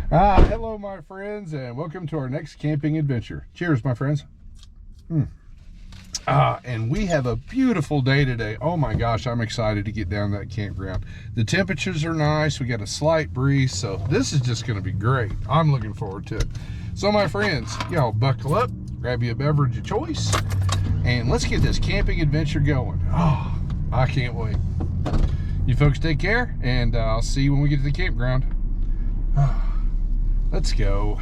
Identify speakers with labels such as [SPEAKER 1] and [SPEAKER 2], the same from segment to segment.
[SPEAKER 1] Hello my friends, and welcome to our next camping adventure. Cheers, my friends. And we have a beautiful day today. Oh my gosh, I'm excited to get down to that campground. The temperatures are nice. We got a slight breeze, so this is just going to be great. I'm looking forward to it. So my friends, y'all buckle up, grab you a beverage of choice, and let's get this camping adventure going. Oh, I can't wait. You folks take care, and I'll see you when we get to the campground. Let's go.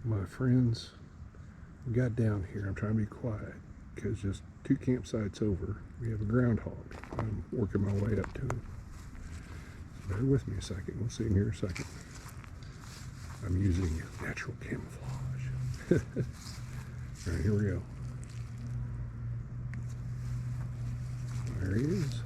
[SPEAKER 1] My friends, we got down here. I'm trying to be quiet because just 2 campsites over, we have a groundhog. I'm working my way up to him. Bear with me a second. We'll see him here in a second. I'm using natural camouflage. All right, here we go. There he is.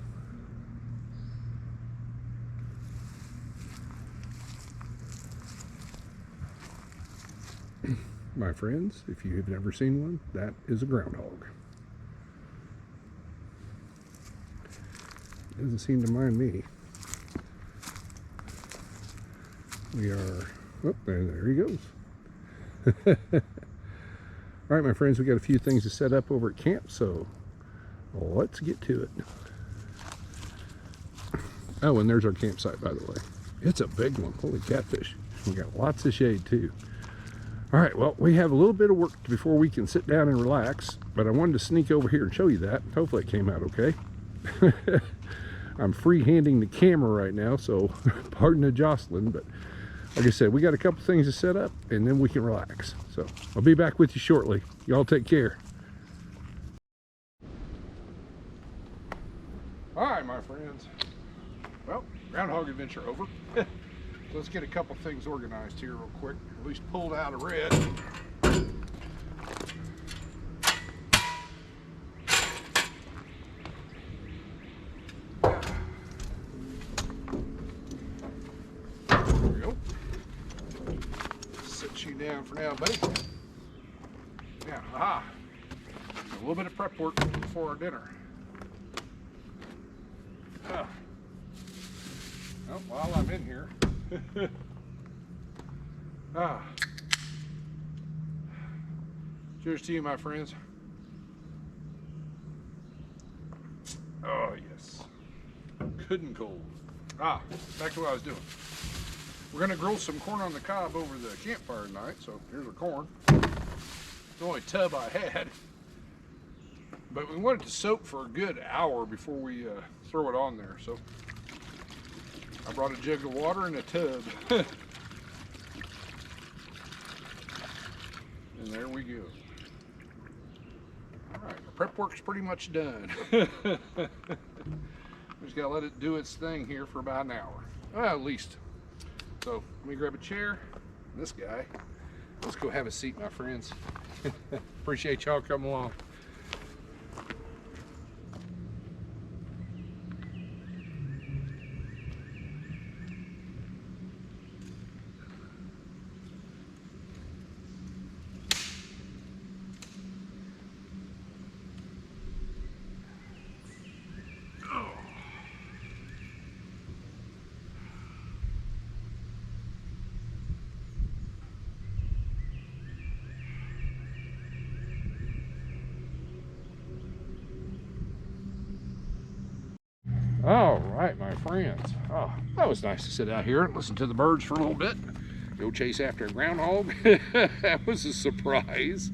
[SPEAKER 1] My friends, if you have never seen one, that is a groundhog. Doesn't seem to mind me. We are, oh, there he goes. All right, my friends, we got a few things to set up over at camp, so let's get to it. Oh, and there's our campsite, by the way. It's a big one. Holy catfish. We got lots of shade, too. All right, well, we have a little bit of work before we can sit down and relax, but I wanted to sneak over here and show you that. Hopefully it came out okay. I'm free-handing the camera right now, so pardon the jostling, but like I said, we got a couple things to set up, and then we can relax. So I'll be back with you shortly. Y'all take care. All right, my friends. Well, groundhog adventure over. Let's get a couple things organized here real quick. At least pulled out of red. There we go. Sit you down for now, buddy. Yeah, aha. A little bit of prep work before our dinner. Well, while I'm in here, cheers to you, my friends. Oh yes, good and cold. Back to what I was doing. We're gonna grill some corn on the cob over the campfire tonight. So here's our corn. It's the only tub I had, but we want it to soak for a good hour before we throw it on there. So I brought a jug of water and a tub. And there we go. All right, the prep work's pretty much done. We just gotta let it do its thing here for about an hour. Well, at least. So let me grab a chair. This guy. Let's go have a seat, my friends. Appreciate y'all coming along. All right, my friends. Oh, that was nice to sit out here and listen to the birds for a little bit. Go chase after a groundhog. That was a surprise.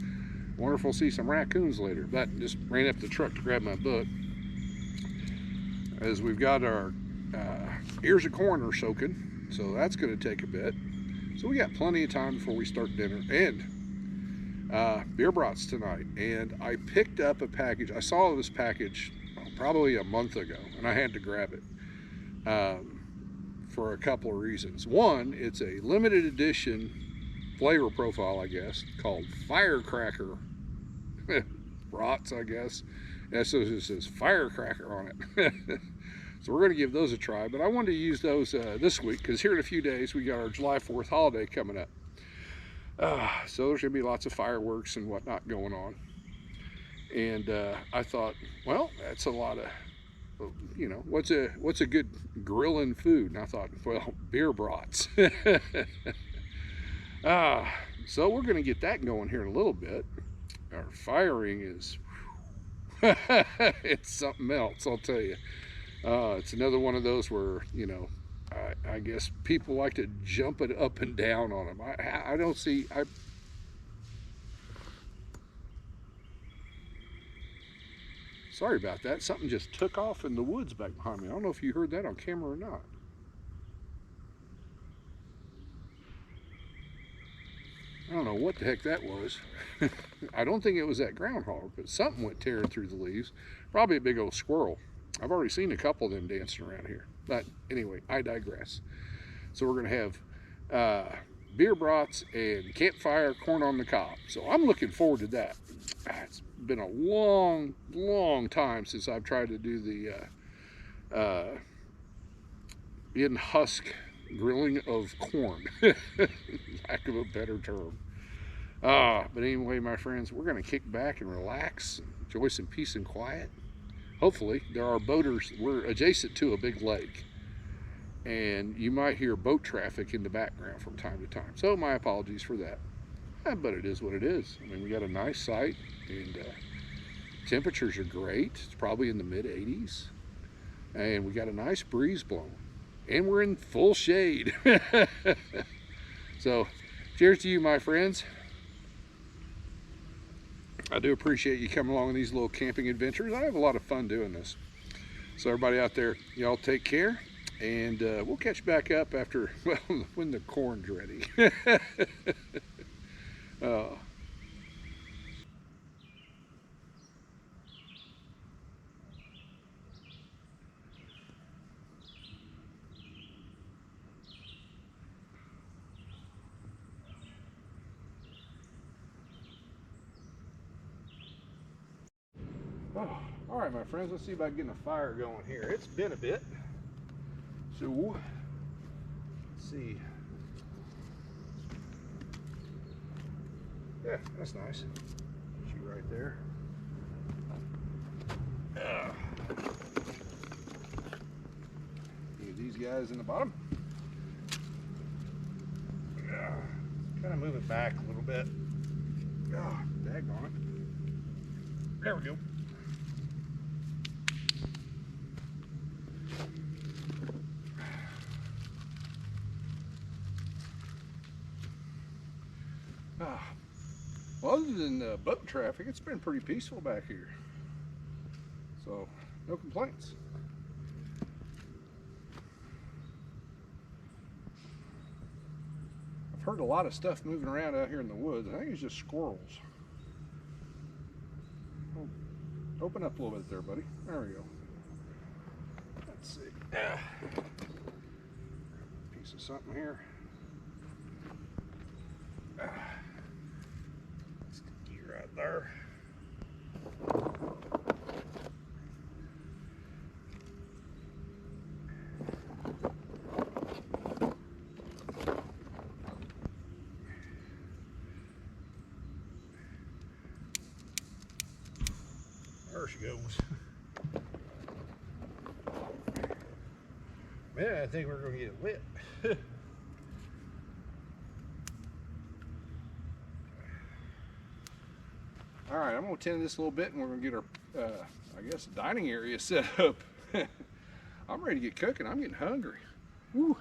[SPEAKER 1] Wonderful to see some raccoons later, but just ran up the truck to grab my book. As we've got our ears of corn are soaking, so that's going to take a bit. So we got plenty of time before we start dinner. And beer brats tonight. And I picked up a package. I saw this package probably a month ago, and I had to grab it for a couple of reasons. One, it's a limited edition flavor profile, I guess, called Firecracker brats, I guess. And so it says Firecracker on it. So we're going to give those a try, but I wanted to use those this week because here in a few days we got our July 4th holiday coming up. So there's going to be lots of fireworks and whatnot going on. And I thought, well, that's a lot of, you know, what's a good grilling food? And I thought, well, beer brats. So we're going to get that going here in a little bit. Our firing is, it's something else, I'll tell you. It's another one of those where, you know, I guess people like to jump it up and down on them. I don't see, sorry about that. Something just took off in the woods back behind me. I don't know if you heard that on camera or not. I don't know what the heck that was. I don't think it was that groundhog, but something went tearing through the leaves. Probably a big old squirrel. I've already seen a couple of them dancing around here. But anyway, I digress. So we're going to have beer brats and campfire corn on the cob. So I'm looking forward to that. It's been a long, long time since I've tried to do the in-husk grilling of corn. Lack of a better term. But anyway, my friends, we're going to kick back and relax, enjoy some peace and quiet. Hopefully, there are boaters. We're adjacent to a big lake, and you might hear boat traffic in the background from time to time. So my apologies for that. But it is what it is. I mean, we got a nice site, and temperatures are great. It's probably in the mid-80s, and we got a nice breeze blowing, and we're in full shade. So, cheers to you, my friends. I do appreciate you coming along on these little camping adventures. I have a lot of fun doing this. So everybody out there, y'all take care, and we'll catch back up after, well, when the corn's ready. All right, my friends, let's see about getting a fire going here. It's been a bit. So, let's see. Yeah, that's nice. Shoot right there. Get these guys in the bottom. Kind of move it back a little bit. Daggone it. There we go. Well, other than boat traffic, it's been pretty peaceful back here. So, no complaints. I've heard a lot of stuff moving around out here in the woods. I think it's just squirrels. Oh, open up a little bit there, buddy. There we go. Let's see. Piece of something here. Sticky right there. There she goes. Man, I think we're going to get it lit. All right, I'm going to tend this a little bit, and we're going to get our, I guess, dining area set up. I'm ready to get cooking. I'm getting hungry. Woo.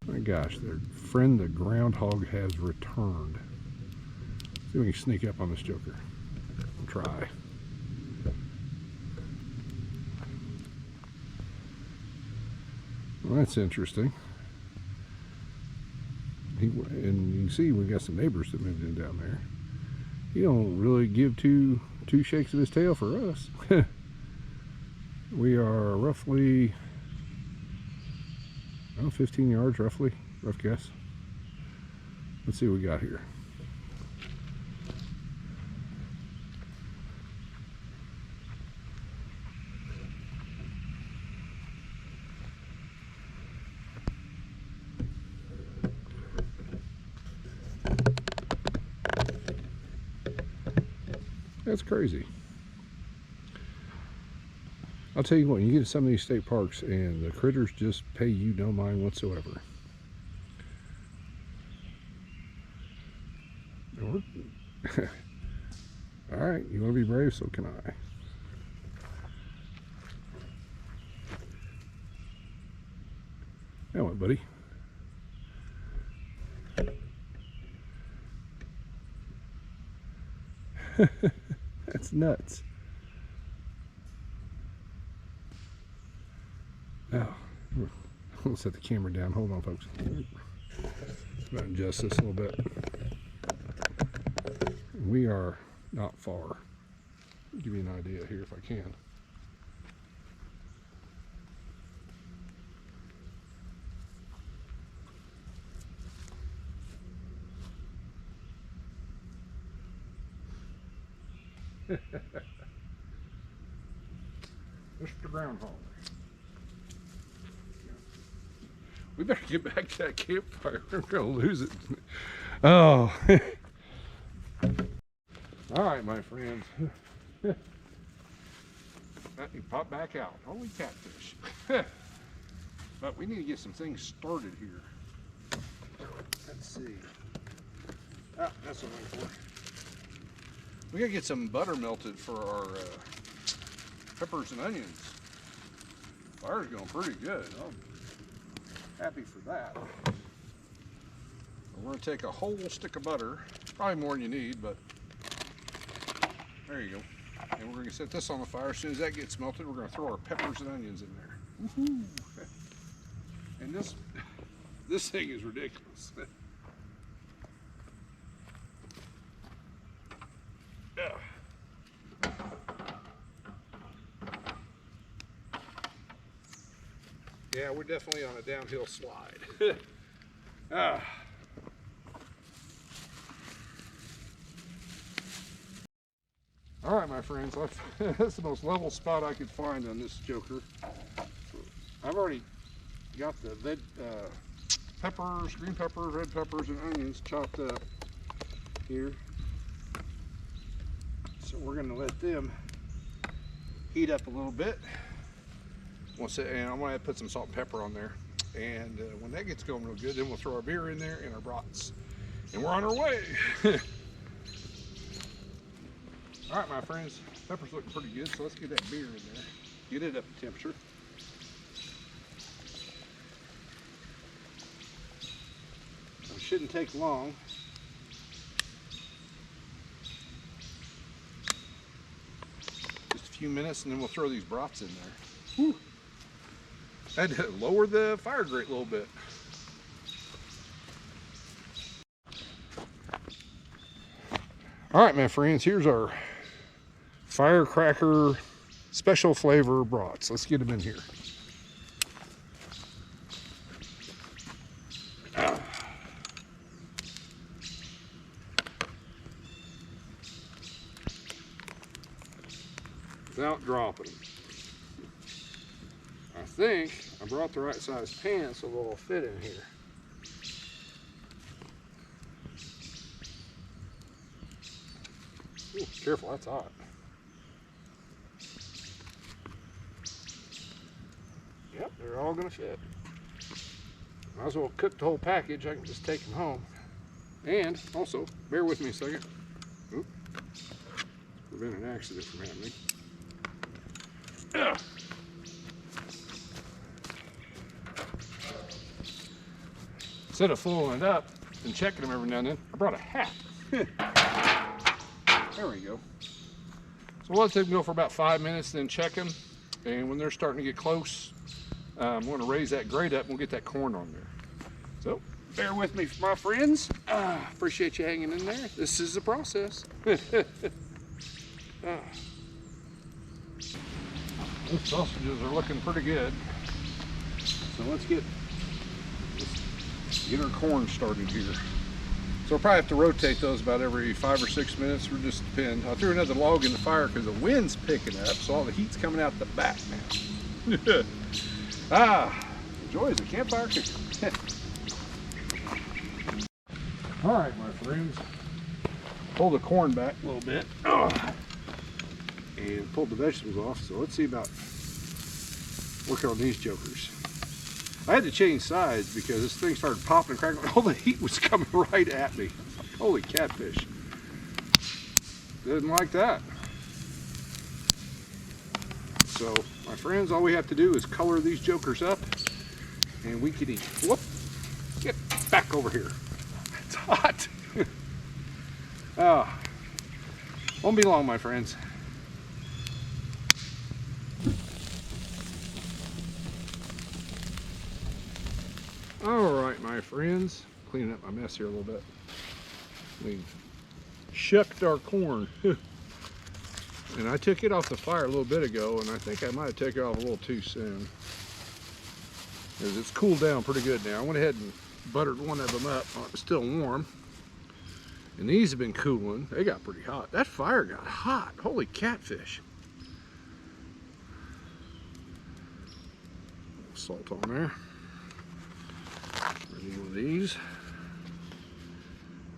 [SPEAKER 1] My gosh, their friend the groundhog has returned. See if we can sneak up on this joker. We'll try. Well, that's interesting. And you can see we got some neighbors that moved in down there. He don't really give two shakes of his tail for us. We are roughly 15 yards, roughly, rough guess. Let's see what we got here. That's crazy. I'll tell you what, you get to some of these state parks and the critters just pay you no mind whatsoever. Alright, you want to be brave, so can I. Now what, buddy? That's nuts. Now, I'll set the camera down. Hold on, folks. I'm going to adjust this a little bit. We are not far. I'll give you an idea here if I can. Mr. Groundhog. We better get back to that campfire. We're going to lose it. Oh. All right, my friends. You pop back out. Holy catfish. But we need to get some things started here. Let's see. Ah, that's what I'm for. We gotta get some butter melted for our peppers and onions. Fire's going pretty good. I'm happy for that. We're gonna take a whole stick of butter, probably more than you need, but there you go. And we're gonna set this on the fire. As soon as that gets melted, we're gonna throw our peppers and onions in there. Woohoo! And this thing is ridiculous. Yeah, we're definitely on a downhill slide. All right, my friends, that's the most level spot I could find on this joker. I've already got the peppers, green peppers, red peppers, and onions chopped up here. So we're going to let them heat up a little bit. And I'm going to put some salt and pepper on there. And when that gets going real good, then we'll throw our beer in there and our brats. And we're on our way. All right, my friends, pepper's looking pretty good, so let's get that beer in there. Get it up to temperature. It shouldn't take long. Just a few minutes, and then we'll throw these brats in there. Whew. I had to lower the fire grate a little bit. All right, my friends, here's our Firecracker special flavor brats. Let's get them in here. Without dropping them. I think I brought the right size pan so they'll fit in here. Ooh, careful, that's hot. Yep, they're all gonna fit. Might as well cook the whole package. I can just take them home. And also, bear with me a second. Oop. Prevent an accident from happening. Ugh. Instead of filling it up and checking them every now and then, I brought a hat. There we go. So we'll let them go for about 5 minutes, then check them. And when they're starting to get close, I'm going to raise that grate up and we'll get that corn on there. So bear with me, my friends. Appreciate you hanging in there. This is the process. Those sausages are looking pretty good. So let's get our corn started here. So we'll probably have to rotate those about every 5 or 6 minutes. It'll just depend. I threw another log in the fire because the wind's picking up, so all the heat's coming out the back now. Joy is a campfire cooker. All right, my friends. Pull the corn back a little bit. And pulled the vegetables off. So let's see about working on these jokers. I had to change sides because this thing started popping and cracking. All the heat was coming right at me. Holy catfish. Didn't like that. So, my friends, all we have to do is color these jokers up and we can eat. Whoop! Get back over here. It's hot. Won't be long, my friends. All right, my friends, cleaning up my mess here a little bit. We've shucked our corn. And I took it off the fire a little bit ago, and I think I might have taken it off a little too soon. Because it's cooled down pretty good now. I went ahead and buttered one of them up while it was still warm. And these have been cooling. They got pretty hot. That fire got hot. Holy catfish. Salt on there. Ready one of these.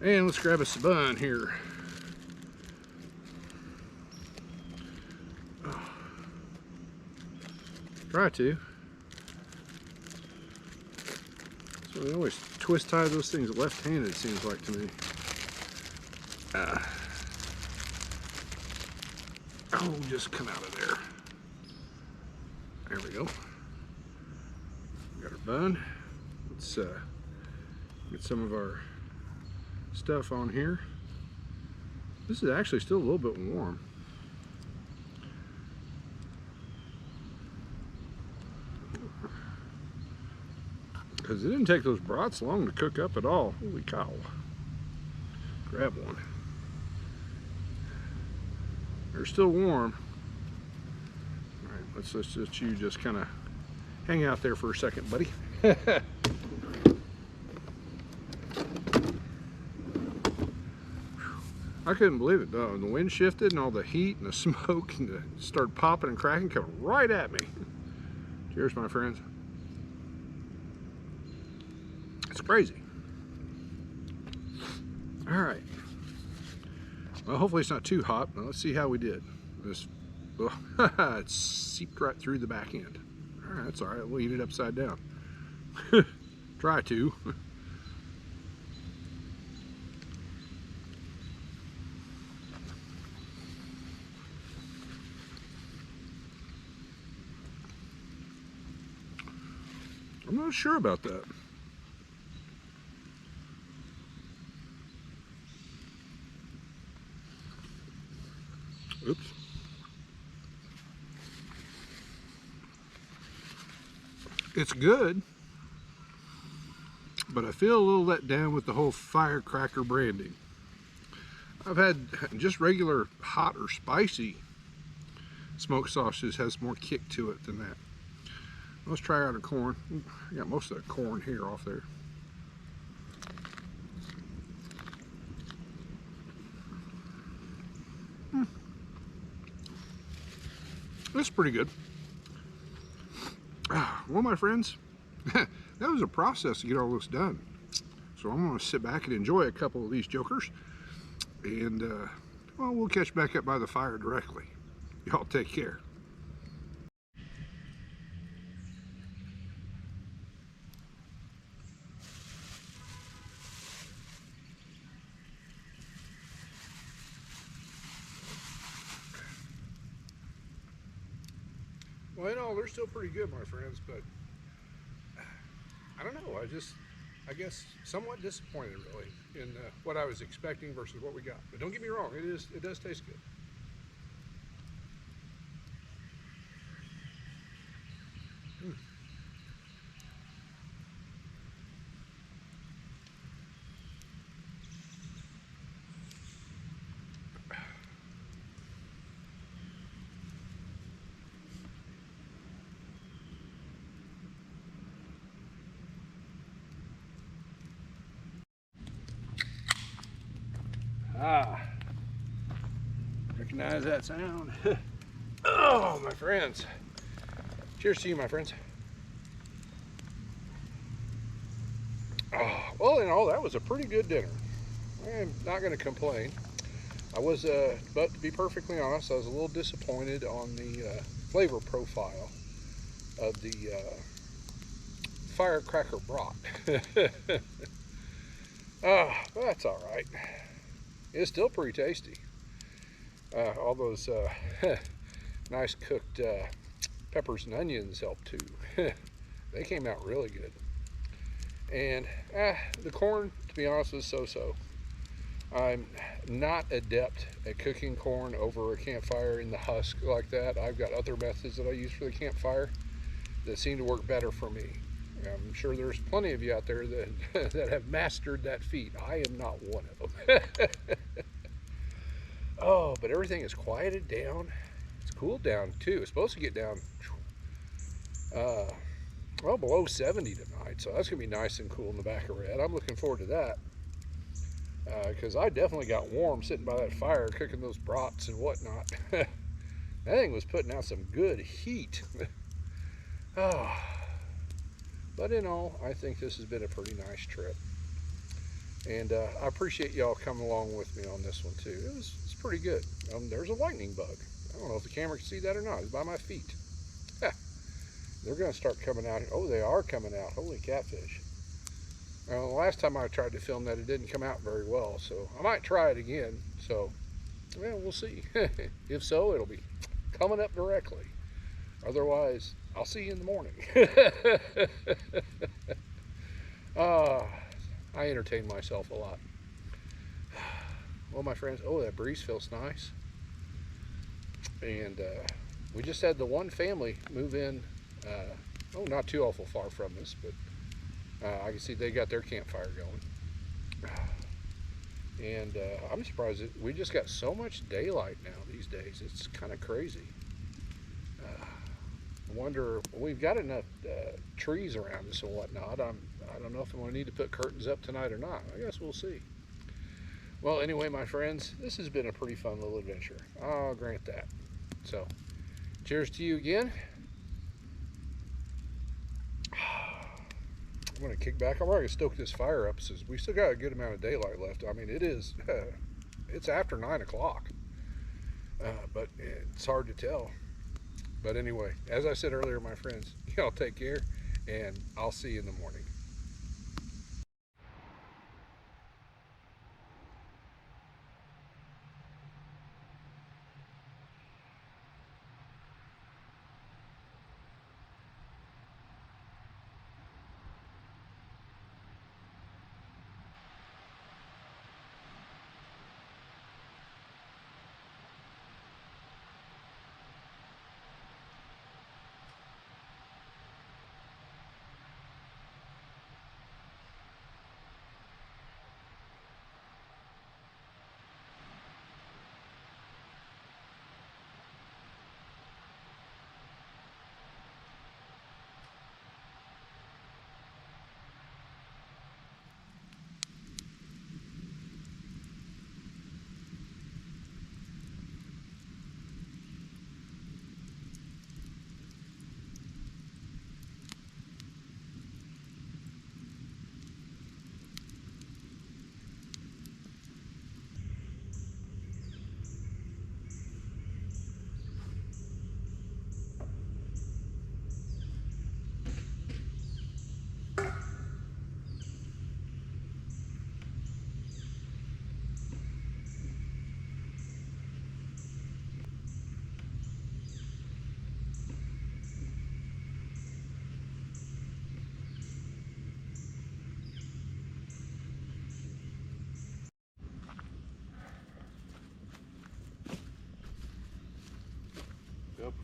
[SPEAKER 1] And let's grab us a bun here. Try to. So they always twist tie those things left-handed, it seems like to me. Oh, just come out of there. There we go. Got our bun. Let's get some of our stuff on here. This is actually still a little bit warm. Because it didn't take those brats long to cook up at all. Holy cow. Grab one. They're still warm. All right, let's just you just kind of hang out there for a second, buddy. I couldn't believe it though. The wind shifted and all the heat and the smoke and the started popping and cracking coming right at me. Cheers, my friends. It's crazy. All right. Well, hopefully it's not too hot. Now let's see how we did. This, oh, it seeped right through the back end. All right, that's all right. We'll eat it upside down. Try to. I'm not sure about that. Oops. It's good, but I feel a little let down with the whole Firecracker branding. I've had just regular hot or spicy smoked sausages has more kick to it than that. Let's try out a corn. I got most of the corn here off there. It's pretty good. Well, my friends, that was a process to get all this done. So I'm going to sit back and enjoy a couple of these jokers. And, well, we'll catch back up by the fire directly. Y'all take care. Well, you know, they're still pretty good, my friends, but I don't know. I guess, somewhat disappointed, really, in what I was expecting versus what we got. But don't get me wrong, it does taste good. Mm. Ah, recognize that sound? Oh, my friends. Cheers to you, my friends. Oh, well, you know, that was a pretty good dinner. I'm not going to complain. I was, but to be perfectly honest, I was a little disappointed on the flavor profile of the Firecracker brat. But that's all right. It's still pretty tasty. All those nice cooked peppers and onions help too. They came out really good. And the corn, to be honest, was so-so. I'm not adept at cooking corn over a campfire in the husk like that. I've got other methods that I use for the campfire that seem to work better for me. I'm sure there's plenty of you out there that, that have mastered that feat. I am not one of them. Oh, but everything is quieted down. It's cooled down too. It's supposed to get down, well, below 70 tonight. So that's going to be nice and cool in the back of Red. I'm looking forward to that. Because I definitely got warm sitting by that fire cooking those brats and whatnot. That thing was putting out some good heat. Oh, but in all, I think this has been a pretty nice trip. And I appreciate y'all coming along with me on this one too. It's pretty good. There's a lightning bug. I don't know if the camera can see that or not. It's by my feet. They're going to start coming out. Oh, they are coming out. Holy catfish. The last time I tried to film that, it didn't come out very well. So I might try it again. So, well, we'll see. If so, it'll be coming up directly. Otherwise, I'll see you in the morning. I entertain myself a lot. Well, my friends, oh, that breeze feels nice. And we just had the one family move in, oh, not too awful far from us, but I can see they got their campfire going. And I'm surprised that we just got so much daylight now these days. It's kind of crazy. I wonder, we've got enough trees around us and whatnot. I don't know if I'm going to need to put curtains up tonight or not. I guess we'll see. Well, anyway, my friends, this has been a pretty fun little adventure. I'll grant that. So, cheers to you again. I'm going to kick back. I'm already going to stoke this fire up since we still got a good amount of daylight left. I mean, it is, it's after 9 o'clock, but it's hard to tell. But anyway, as I said earlier, my friends, y'all take care, and I'll see you in the morning.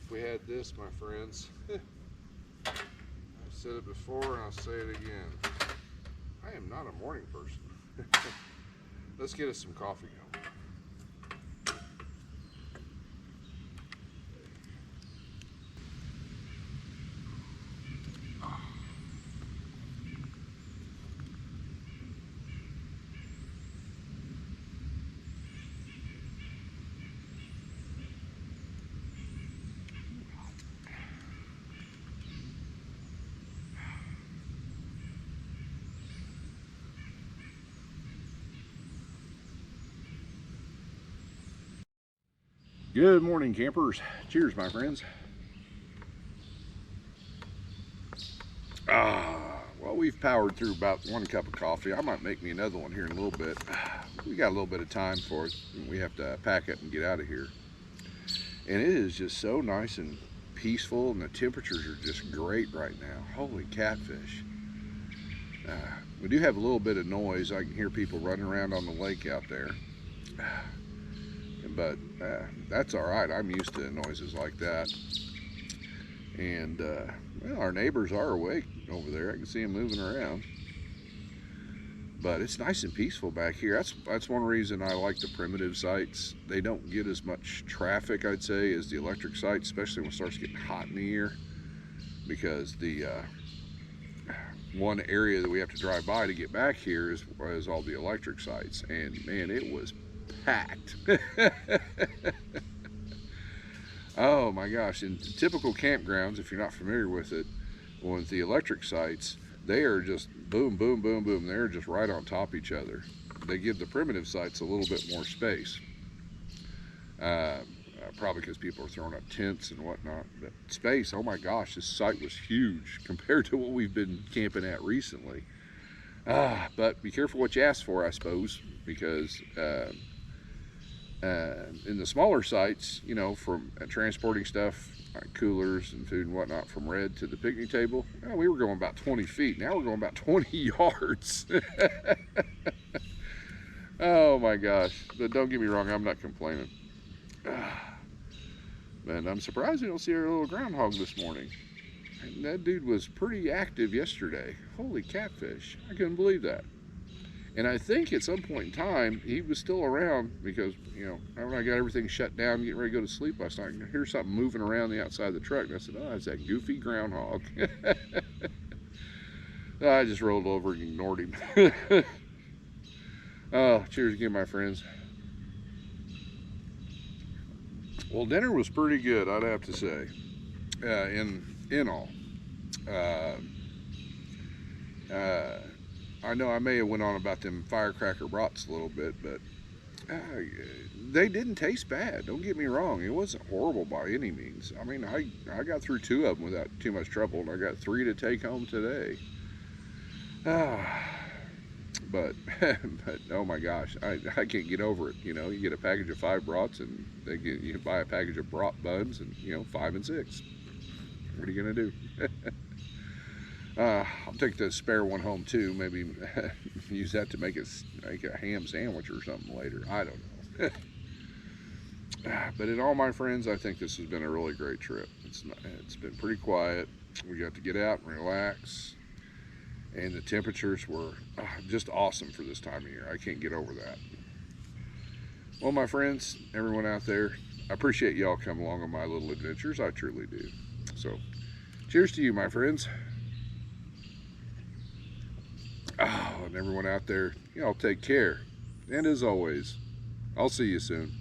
[SPEAKER 1] if we had this, my friends. I've said it before and I'll say it again. I am not a morning person. Let's get us some coffee going. Good morning, campers. Cheers, my friends. Well, we've powered through about 1 cup of coffee. I might make me another one here in a little bit. We got a little bit of time for it. We have to pack up and get out of here. And it is just so nice and peaceful, and the temperatures are just great right now. Holy catfish. We do have a little bit of noise. I can hear people running around on the lake out there. But that's all right. I'm used to noises like that. And well, our neighbors are awake over there. I can see them moving around. But it's nice and peaceful back here. That's one reason I like the primitive sites. They don't get as much traffic, I'd say, as the electric sites, especially when it starts getting hot in the year. Because the one area that we have to drive by to get back here is all the electric sites. And man, it was packed. Oh my gosh. In typical campgrounds, if you're not familiar with it, with the electric sites, they are just boom, boom, boom, boom. They're just right on top of each other. They give the primitive sites a little bit more space. Probably because people are throwing up tents and whatnot. But space, oh my gosh, this site was huge compared to what we've been camping at recently. But be careful what you ask for, I suppose, because in the smaller sites, you know, from transporting stuff like coolers and food and whatnot from Red to the picnic table, well, we were going about 20 feet. Now we're going about 20 yards. Oh my gosh. But don't get me wrong, I'm not complaining. Man, I'm surprised we don't see our little groundhog this morning. That dude was pretty active yesterday. Holy catfish. I couldn't believe that. And I think at some point in time, he was still around because, you know, when I got everything shut down, getting ready to go to sleep last night, I hear something moving around the outside of the truck. And I said, oh, it's that goofy groundhog. I just rolled over and ignored him. Oh, cheers again, my friends. Well, dinner was pretty good, I'd have to say, in all. I know I may have went on about them Firecracker Brats a little bit, but they didn't taste bad. Don't get me wrong. It wasn't horrible by any means. I mean, I got through 2 of them without too much trouble, and I got 3 to take home today. But oh my gosh, I can't get over it. You know, you get a package of 5 brats, and you buy a package of brat buns, and you know, 5 and 6. What are you gonna do? I'll take the spare one home too. Maybe use that to make a ham sandwich or something later. I don't know. But in all, my friends, I think this has been a really great trip. It's been pretty quiet. We got to get out and relax, and the temperatures were just awesome for this time of year. I can't get over that. Well, my friends, everyone out there, I appreciate y'all coming along on my little adventures. I truly do. So, cheers to you, my friends. Oh, and everyone out there, y'all take care. And as always, I'll see you soon.